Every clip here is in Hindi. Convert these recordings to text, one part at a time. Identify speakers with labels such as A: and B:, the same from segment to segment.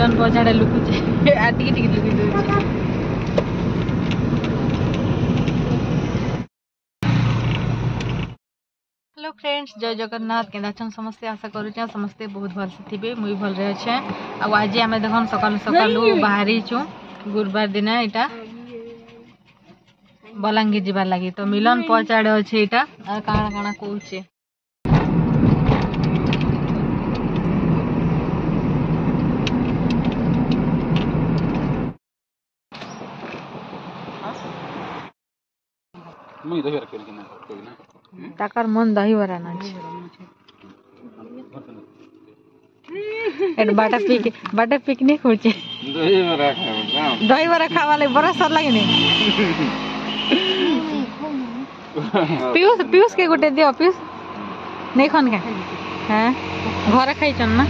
A: मिलन बजाड़े लुकुचे आटिक टिक लुकि दउचे। हेलो फ्रेंड्स, जय जगन्नाथ। के समस्ते आशा करुचे समस्ते बहुत भल से थे। मुई भल रहे अच्छे। आज आम देख सकालू सकालू बाहरी छु गुरुवार दिन यहाँ बलांगीर जीवार लगी। तो मिलन पचाड़े अच्छे यहाँ काଣା काଣା कौचे। ताकर मन दही बरा ना बाटे पिकनिक होचे। दही बरा खावा लगे बड़ा सर लगे नहीं। पीयूष पीयूष के गोटे दियो। पीयूष नहीं खन का हाँ घर खाई चन ना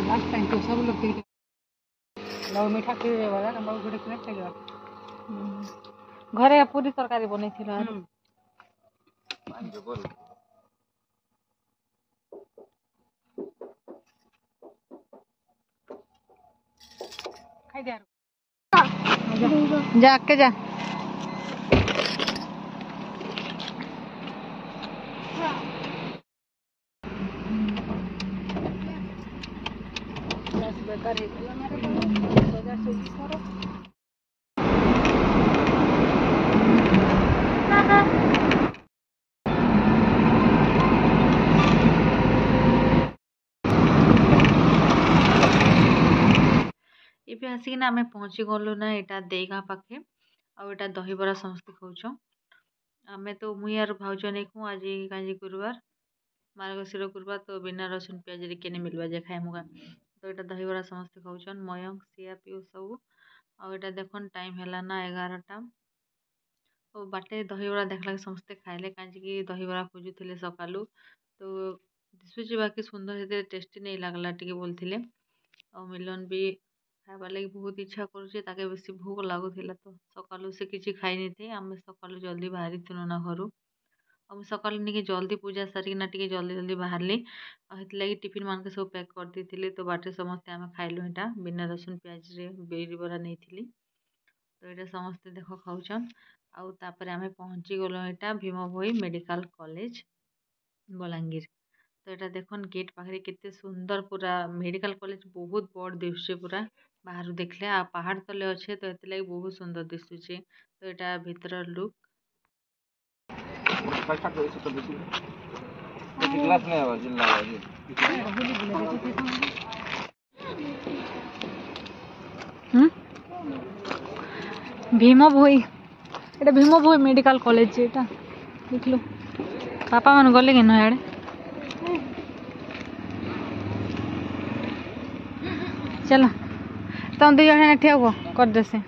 A: लास्ट टाइम तो सब लोग मीठा खीर वाला हम गोटे प्लेट खाइबा घरे पूरी तरकारी बनै थिला। खाई दे जा के जा ଏବେ ଆସିକିନା ଆମେ ପହଞ୍ଚି ଗଲୁ ନା ଏଇଟା ଦେଇଗାଁ ପାଖେ। ଆଉ ଏଇଟା ଦହିବରା ସମସ୍ତେ ଖାଉଛ। ଆମେ ତ ମୁଇଁ ଆର ଭାଉଜ ନେଇକୁ ଆଜି କାଜି ଗୁରୁବାର ମାର୍ଗଶିର ଗୁରୁବାର ତ ବିନା ରସୁଣ ପିଆଜରେ କେନେ ମିଲବା ଯେ ଖାଇମୁଗା। ତ ଏଇଟା ଦହିବରା ସମସ୍ତେ ଖାଉଛନ୍ ମୟଙ୍କ ସିଆ ପିଉ ସବୁ। ଆଉ ଏଇଟା ଦେଖନ୍ ଟାଇମ୍ ହେଲା ନା 11ଟା। ଆଉ ବାଟେ ଦହିବରା ଦେଖଲା ସମସ୍ତେ ଖାଇଲେ କାଁଜିକି ଦହିବରା ଖୋଜୁଥିଲେ ସକାଳୁ। ତ ଦିଶୁଛି ବାକି ସୁନ୍ଦର ହେତେ ଟେଷ୍ଟି नहीं लागला टिके बोलथिले। ଆଉ ମିଲନ ବି ଖାଇବାର୍ ଲାଗି ବହୁତ ଇଚ୍ଛା କରୁଛେ। ତାକେ ବେଶୀ ଭୋକ ଲାଗୁଥିଲା ତ ସକାଳୁ ସେ କିଛି ଖାଇ ନେଇଥି। ଆମେ ସକାଳୁ ଜଲ୍ଦି ବାହାରିଥିଲୁ ନା ଘରୁ। ଆଉ ମୁଁ ସକାଳୁ ଟିକେ ଜଲ୍ଦି ପୂଜା ସାରିକିନା ଟିକେ ଜଲ୍ଦି ଜଲ୍ଦି ବାହାରିଲି। ଆଉ ହେଥିଲାଗି ଟିଫିନ୍ ମାନକେ ସବୁ ପ୍ୟାକ୍ କରିଦେଇଥିଲି। ତ ବାଟରେ ସମସ୍ତେ ଆମେ ଖାଇଲୁ ଏଇଟା ବିନା ରସୁଣ ପିଆଜରେ ବିରି ବରା ନେଇଥିଲି। ତ ଏଇଟା ସମସ୍ତେ ଦେଖ ଖାଉଛନ୍। ଆଉ ତାପରେ ଆମେ ପହଞ୍ଚି ଗଲୁ ଏଇଟା ଭୀମଭୋଇ ମେଡ଼ିକାଲ କଲେଜ ବଲାଙ୍ଗୀର। ତ ଏଇଟା ଦେଖନ୍ गेट पाखे केते सुंदर पूरा मेडिकल कॉलेज बहुत बड़ दिशुचे पूरा बाहर देखले। आ पहाड़ तले अच्छे तो एते लगी बहुत सुंदर दिशुचे। तो एटा भीतर लुक भीमभोई एटा भीमभोई मेडिकल कॉलेज एटा देखलो। पापा मन गले कि नयाड़े चलो तुम दु जन ठिया हुआ कर दे से।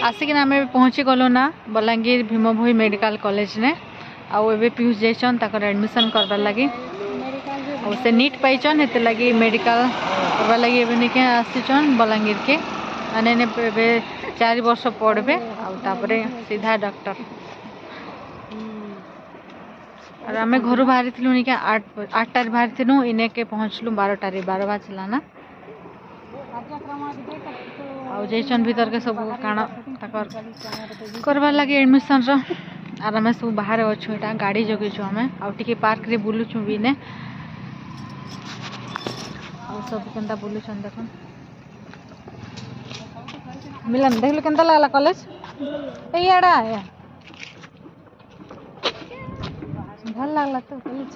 A: आसिकिना आम पहुँची गलु ना बलांगीर भीमभोई मेडिकल कॉलेज ने। आउ एबे पीयूष जाइछन ताकर एडमिशन करबार लगी। और से नीट पाइछन हेते लगी मेडिकल करबार लगी एबे निके आसिछन बलांगीर के। माने ने एबे 4 वर्ष पढ़बे आउ तापरे सीधा डॉक्टर। और आम घर बाहरी थी निके 8टार बाहरी थी इने के पहुँचलु 12टार 12 बाजला ना। आउ जैसन भीतर के सब काना तकर करबार लगी एडमिशन रो। आर आम सब बाहर अच्छु एटा गाड़ी जगीछु आम आउ टिके पार्क रे बुलुछु भी ने। आउ सब केनता बुलुछन देखन। मिलन देखलु केनता लागला कॉलेज ए याडा आया भल लागला तो कॉलेज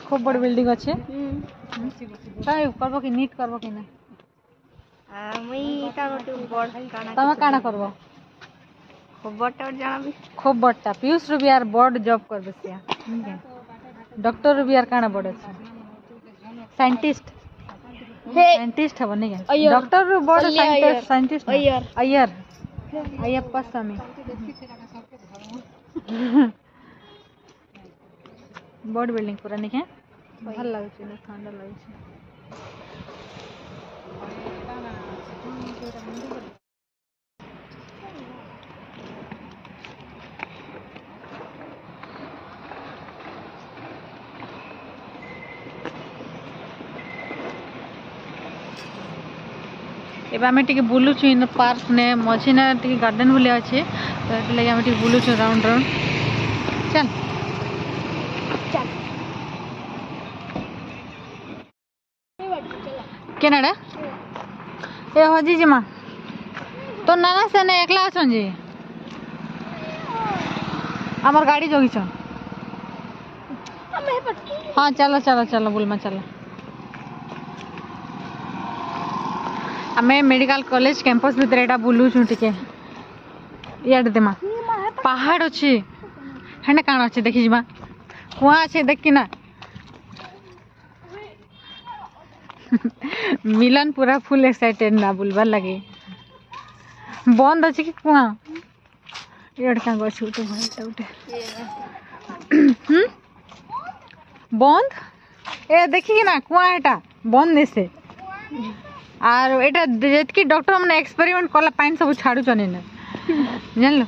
A: खूब बड़ बिल्डिंग अच्छे। काय करबो कि नीट करबो कि ना
B: मई ता गोटे बड़ काना
A: तमे काना करबो
B: खूब बड़ जाना
A: खूब बड़टा पीयूष रो भी यार बड़ जॉब करबे सिया डॉक्टर रो भी यार काना बड़ अछि साइंटिस्ट साइंटिस्ट हबो नहीं डॉक्टर रो बड़ साइंटिस्ट अय्यर अय्यप्पा स्वामी बड़ बिल्डिंग पूरा नहीं है भल लागै छै ठंडा लागै छै। एबे आमे टिके बुलुछु इन पार्क ने मझी ना टिके गार्डन बुले अच्छे तो एते लगे आमे टिके बुलुछु राउंड राउंड चल
B: चल
A: केनाडा ए हजी जिमा तो नाना से ने एकला अछन जी हमार गाड़ी जोगी छ हाँ चलो चलो चलो बुलमा चलो आमे मेडिकल कॉलेज कैंपस भीतर एटा बुलुछु टिके याड देमा पहाड़ अछि हेने काण अछि देखि जिमा कुआ अछि देख कि ना मिलन पूरा फुल एक्साइटेड ना बुलबार लगे बंद अछि कि कुआ याड का गछ उठे भाई उठे बंद ए देखि ना कुआ एटा बंद नेसे आर एटा जेतकी डॉक्टर हमने एक्सपेरिमेंट कला पानी सब छाड़ू चने ना जानलो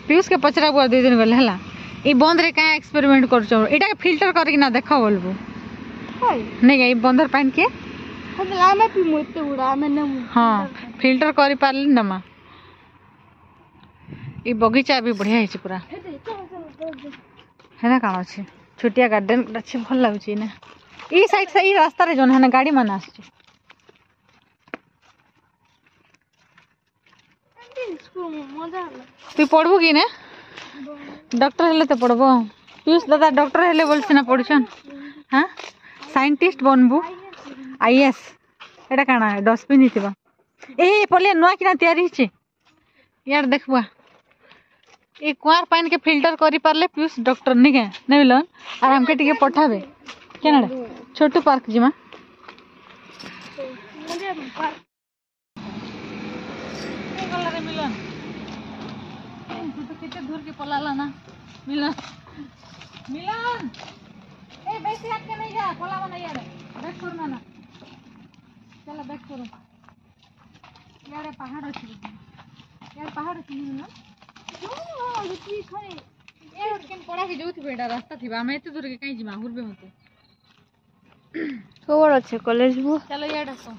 A: पीयूष के पचरा बुआ 2 दिन गले हला ई बंद रे का एक्सपेरिमेंट कर छ एटा के फिल्टर करके ना देखा बोलबो नहीं ई बंदर पानी के
B: आमे पी मोते उड़ा आमे न
A: हां फिल्टर करि पारली ना मा ई बगीचा भी बढ़िया है पूरा है ना काण अछि छोटिया गार्डन अच्छे भल लागुची ना ई साइड से ई रास्ता रे जोन है ना गाड़ी मन आछी तू पढ़बू कि ने डॉक्टर हेले तो पढ़बो पीयूष दादा डॉक्टर हेले बोल सिना पढ़छन हां साइंटिस्ट बनबू आईएएस एटा काना डस्टबिन हितबा ए पले नुआ किना तयारी हिचे यार देखबा ए कुआर पानी के फिल्टर करि पारले पीयूष डॉक्टर नि के नै मिलन और हमके टिके पठाबे केनाडा छोटू पार्क जिमा रे मिलन तो कितने दूर के पलाला ना मिलन मिलन ए बेसी हट के नहीं जा पलावा नहीं यार बैक करना ना चलो बैक करो यार पहाड़ अछि यार पहाड़ अछि मिलन ओ रुकी खरे ए केन पड़ा के जोथि बेडा रास्ता थिबा हम एते दूर के कहीं जिमा हुरबे मते
B: खबर अच्छे कॉलेज वो
A: चलो यार देखो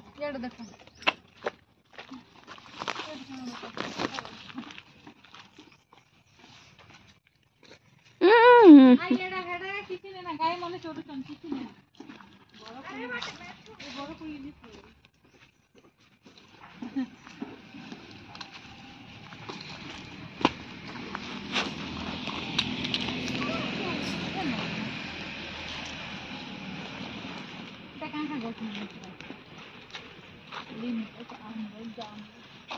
A: आई एडा हेडा किसी ने ना गाय मने छोटू चन किसी ने बड़ कोई नहीं कहाँ कहाँ गो लीन एक आम जाम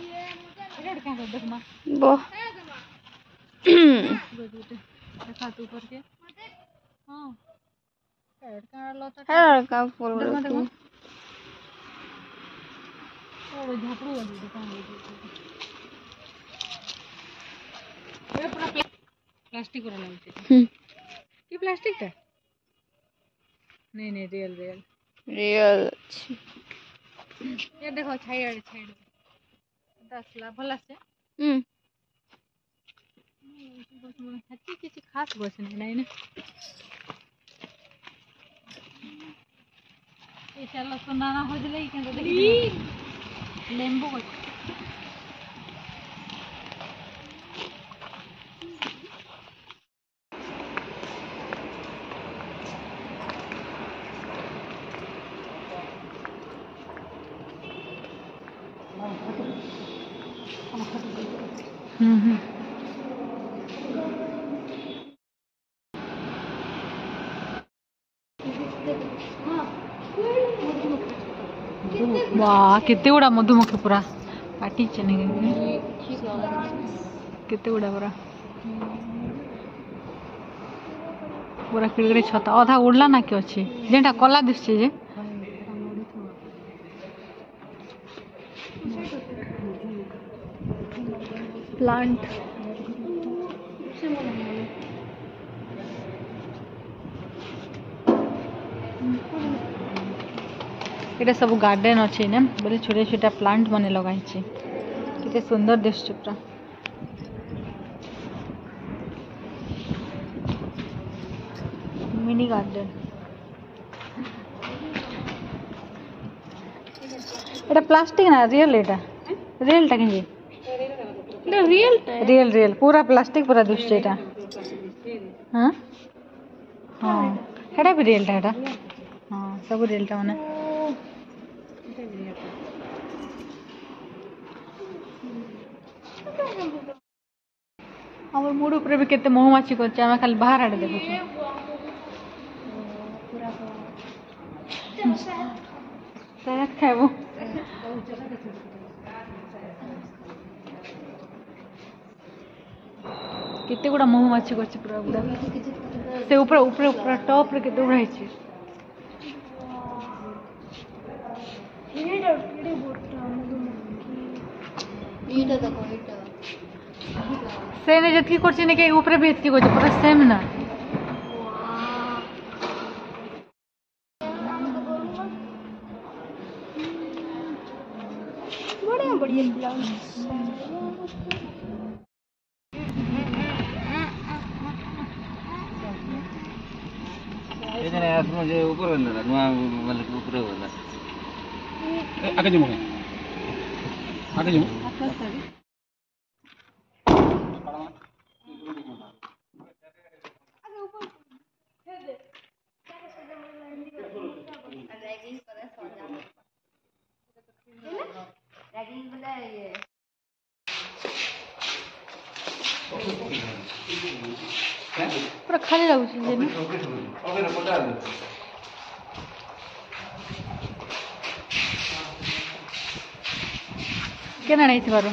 A: ये कहाँ गो देख मां
B: वो
A: देखा तू ऊपर के हां हेड कहाँ लोता
B: है का फूल
A: देखो ओ झापड़ू वाली दुकान है ये पूरा प्लास्टिक वाला लगते की प्लास्टिक था नहीं रियल ये देखो छाइड दसला भला से हच्ची किसी खास बस नहीं ना ये चलो तो नाना हो जले के तो देखी लेंबू को वाह कितने गुड़ा मधुमक्खी पूरा पाटी चने कितने गुड़ा पूरा पूरा किड़े छता अधा उड़ला ना कि अच्छे जेटा कला दिशे जे
B: प्लांट
A: ये सब गार्डन अच्छे ना बोले छोटे छोटे प्लांट माने लगाई कितने सुंदर दिशे पूरा मिनी गार्डन এটা প্লাস্টিক না রিয়েল এটা রিয়েলটা কি রিয়েল রিয়েল पूरा प्लास्टिक पूरा दुष्ट এটা हां हां हेडा भी रियलटा हेडा हां सब रियलटा माने हमर मूड ऊपर भी केते महुमाछी करछ हम खाली बाहर आडे देखु पूरा खाइबो केते गुडा महुमाछी करछ पूरा गुडा से ऊपर ऊपर ऊपर टॉप रे केते गुडा हिची
B: ଏଇଟା ଦେଖ ଏଇଟା
A: से ने जतकी करछि ने के ऊपर भी एतकी करछ पूरा सेम ना
B: बढ़िया बढ़िया ब्लाउज
C: ये जने आसमान जे ऊपर वाला नुआ वाला ऊपर वाला आगे जमो
A: पूरा खाली लाଗୁଛି ଯେ केना नहीं थी बारो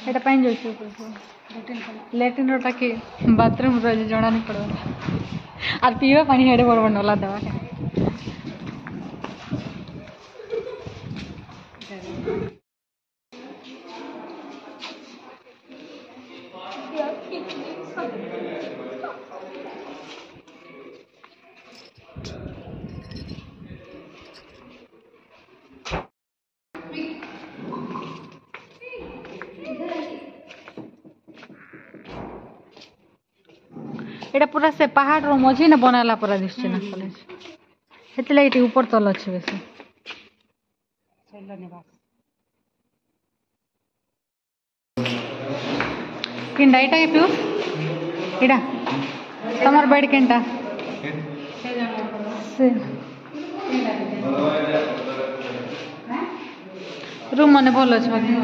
A: एटा पाइन जाउछ लैट्रिन रोटा के बाथरूम रो जणा नहीं पड़ो आर पीवा पानी हेडे बड़ बनला दवा के एटा पूरा से पहाड़ रो मझी ने बनाला पूरा दिसছে ना कॉलेज हेते लाइट ऊपर तल अछि बेसी किंडा एटा के पियो एटा तमर बेड केंटा से रूम माने भलो छ बाकी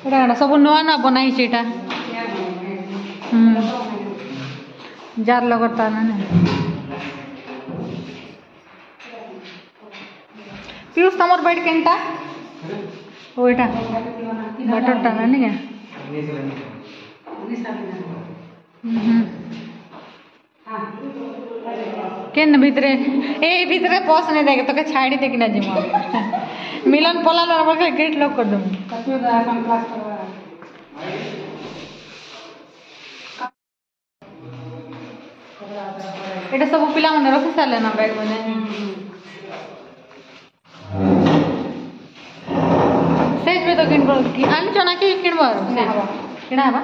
A: एटा सब नवा ना बनाई छै एटा जार लगता ना पीयूष तमर बेड केंटा ओइटा बटरटा ना नहीं केन भितरे ए भितरे पस नहीं देखे तो के छाड़ी दे कि ना जिमा मिलन पला ना बोल के गेट लॉक कर दूं एटा सब पिला माने रखि साले ना बैग माने सेज पे तो किन पर कि आनी चना के किन बार से किना बा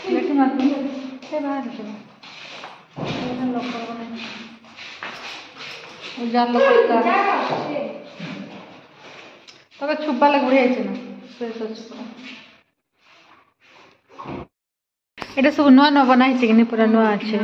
A: लेकिन बात से बाहर से लोग कर बने उजाल लोग का तो छुपा लग बढ़िया छै ना से सोच এটা সব নয়া নয়া বানাইছে কিনি পুরা নয়া আছে